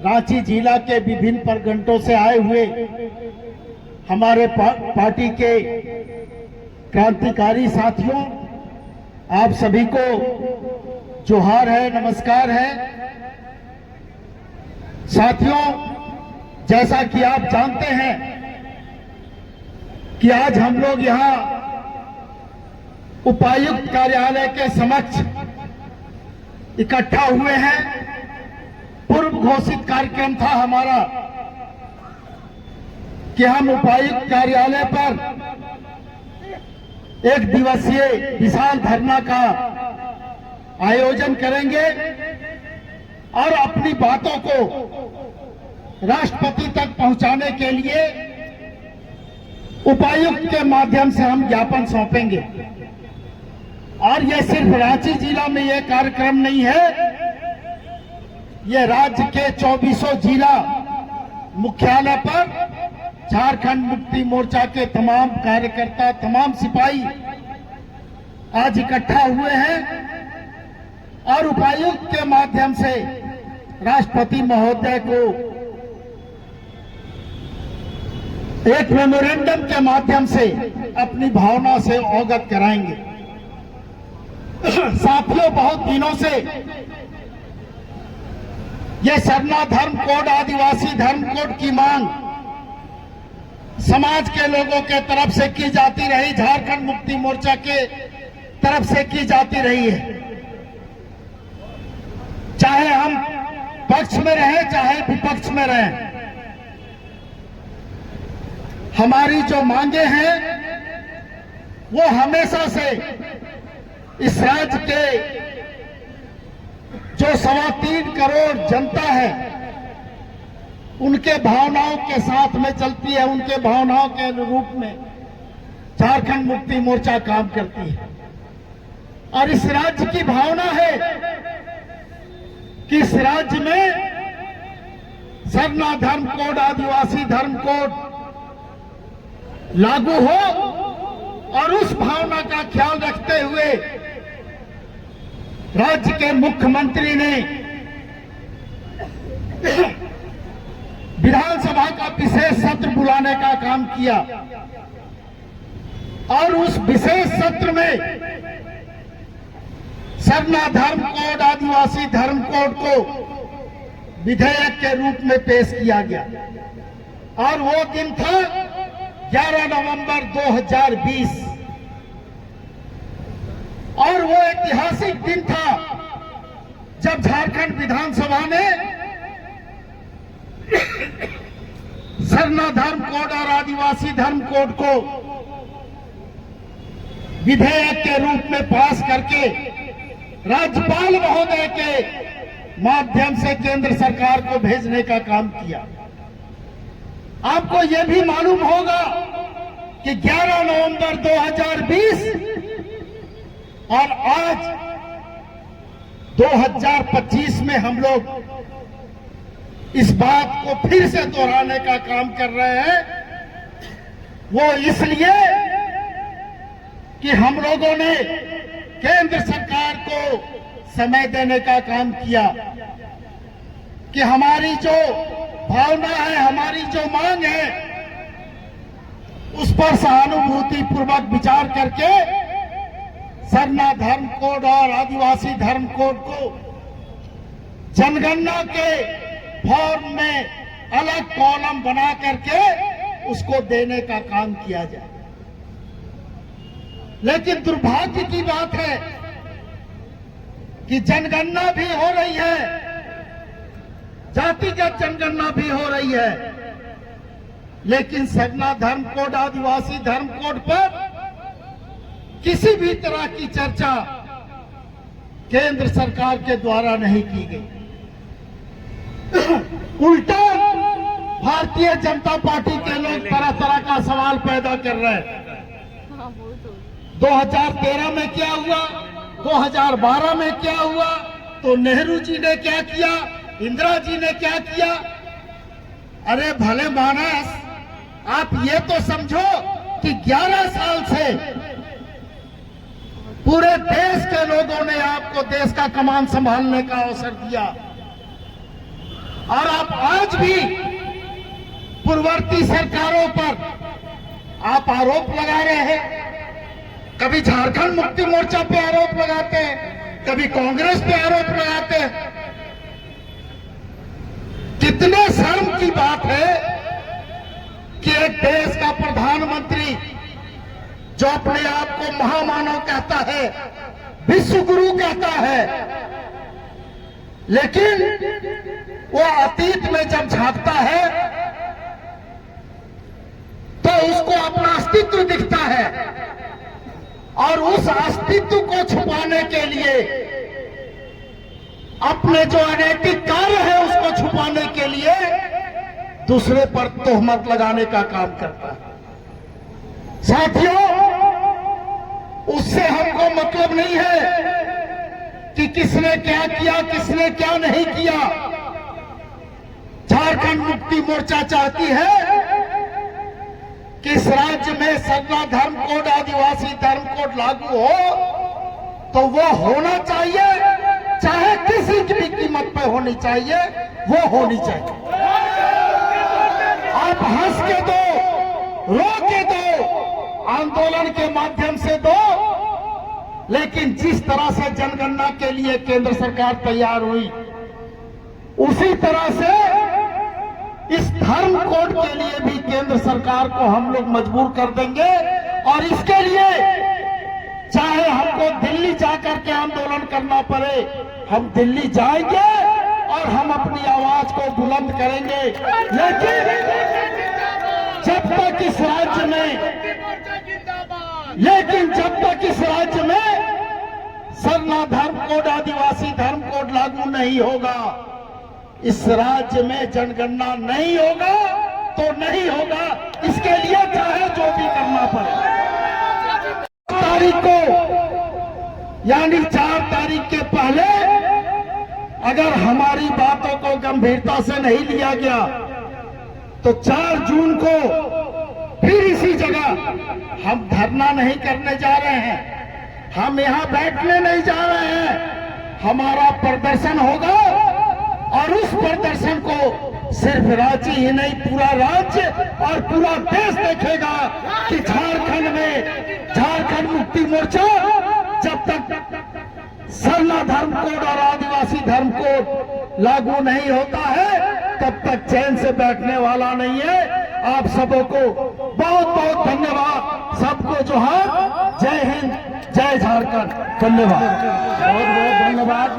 रांची जिला के विभिन्न प्रखंडों से आए हुए हमारे पार्टी के क्रांतिकारी साथियों, आप सभी को जोहार है, नमस्कार है। साथियों, जैसा कि आप जानते हैं कि आज हम लोग यहां उपायुक्त कार्यालय के समक्ष इकट्ठा हुए हैं। पूर्व घोषित कार्यक्रम था हमारा कि हम उपायुक्त कार्यालय पर एक दिवसीय विशाल धरना का आयोजन करेंगे और अपनी बातों को राष्ट्रपति तक पहुंचाने के लिए उपायुक्त के माध्यम से हम ज्ञापन सौंपेंगे। और यह सिर्फ रांची जिला में यह कार्यक्रम नहीं है, यह राज्य के 24 जिला मुख्यालय पर झारखंड मुक्ति मोर्चा के तमाम कार्यकर्ता, तमाम सिपाही आज इकट्ठा हुए हैं और उपायुक्त के माध्यम से राष्ट्रपति महोदय को एक मेमोरेंडम के माध्यम से अपनी भावना से अवगत कराएंगे। साथियों, बहुत दिनों से यह सरना धर्म कोड, आदिवासी धर्म कोड की मांग समाज के लोगों के तरफ से की जाती रही, झारखंड मुक्ति मोर्चा के तरफ से की जाती रही है। चाहे हम पक्ष में रहें, चाहे विपक्ष में रहें, हमारी जो मांगे हैं वो हमेशा से इस राज्य के जो 3.25 करोड़ जनता है उनके भावनाओं के साथ में चलती है, उनके भावनाओं के अनुरूप में झारखंड मुक्ति मोर्चा काम करती है। और इस राज्य की भावना है कि इस राज्य में सरना धर्म कोड, आदिवासी धर्म कोड लागू हो और उस भावना का ख्याल रखते हुए राज्य के मुख्यमंत्री ने विधानसभा का विशेष सत्र बुलाने का काम किया और उस विशेष सत्र में सरना धर्म कोड, आदिवासी धर्म कोड को विधेयक के रूप में पेश किया गया। और वो दिन था 11 नवंबर 2020 और वो ऐतिहासिक दिन था जब झारखंड विधानसभा ने सरना धर्म कोड और आदिवासी धर्म कोड को विधेयक के रूप में पास करके राज्यपाल महोदय के माध्यम से केंद्र सरकार को भेजने का काम किया। आपको यह भी मालूम होगा कि 11 नवंबर 2020 और आज 2025 में हम लोग इस बात को फिर से दोहराने का काम कर रहे हैं। वो इसलिए कि हम लोगों ने केंद्र सरकार को समय देने का काम किया कि हमारी जो भावना है, हमारी जो मांग है, उस पर सहानुभूति पूर्वक विचार करके सरना धर्म कोड और आदिवासी धर्म कोड को जनगणना के फॉर्म में अलग कॉलम बना करके उसको देने का काम किया जाए। लेकिन दुर्भाग्य की बात है कि जनगणना भी हो रही है, जातिगत जनगणना भी हो रही है, लेकिन सरना धर्म कोड, आदिवासी धर्म कोड पर किसी भी तरह की चर्चा केंद्र सरकार के द्वारा नहीं की गई। उल्टा भारतीय जनता पार्टी के लोग तरह तरह का सवाल पैदा कर रहे हैं। 2013 में क्या हुआ, 2012 में क्या हुआ, तो नेहरू जी ने क्या किया, इंदिरा जी ने क्या किया। अरे भले मानस, आप ये तो समझो कि 11 साल से पूरे देश के लोगों ने आपको देश का कमान संभालने का अवसर दिया और आप आज भी पूर्ववर्ती सरकारों पर आप आरोप लगा रहे हैं। कभी झारखंड मुक्ति मोर्चा पे आरोप लगाते हैं, कभी कांग्रेस पे आरोप लगाते हैं। कितने शर्म की बात है कि एक देश का प्रधानमंत्री जो अपने आप को महामानव कहता है, विश्व गुरु कहता है, लेकिन वो अतीत में जब झांकता है तो उसको अपना अस्तित्व दिखता है और उस अस्तित्व को छुपाने के लिए अपने जो अनैतिक कार्य है उसको छुपाने के लिए दूसरे पर तोहमत लगाने का काम करता है। साथियों, उससे हमको मतलब नहीं है कि किसने क्या किया, किसने क्या नहीं किया। झारखंड मुक्ति मोर्चा चाहती है कि इस राज्य में सरना धर्म कोड, आदिवासी धर्म कोड लागू हो तो वो होना चाहिए, चाहे किसी की भी कीमत पे होनी चाहिए, वो होनी चाहिए। आप हंस के दो, रो के दो, आंदोलन के माध्यम से दो, लेकिन जिस तरह से जनगणना के लिए केंद्र सरकार तैयार हुई, उसी तरह से इस धर्म कोड के लिए भी केंद्र सरकार को हम लोग मजबूर कर देंगे। और इसके लिए चाहे हमको दिल्ली जाकर के आंदोलन करना पड़े, हम दिल्ली जाएंगे और हम अपनी आवाज को बुलंद करेंगे। लेकिन जब तक इस राज्य में सरना धर्म कोड, आदिवासी धर्म कोड लागू नहीं होगा, इस राज्य में जनगणना नहीं होगा तो नहीं होगा। इसके लिए चाहे जो भी करना पड़े। तारीख को यानी 4 तारीख के पहले अगर हमारी बातों को गंभीरता से नहीं लिया गया तो 4 जून को फिर इसी जगह हम धरना नहीं करने जा रहे हैं, हम यहां बैठने नहीं जा रहे हैं। हमारा प्रदर्शन होगा और उस प्रदर्शन को सिर्फ रांची ही नहीं, पूरा राज्य और पूरा देश देखेगा कि झारखंड में झारखंड मुक्ति मोर्चा जब तक सरना धर्म कोड और आदिवासी धर्म कोड लागू नहीं होता है तब तक चैन से बैठने वाला नहीं है। आप सबों को बहुत बहुत धन्यवाद। सबको जोहार। जय हिंद, जय झारखंड। धन्यवाद, बहुत बहुत धन्यवाद।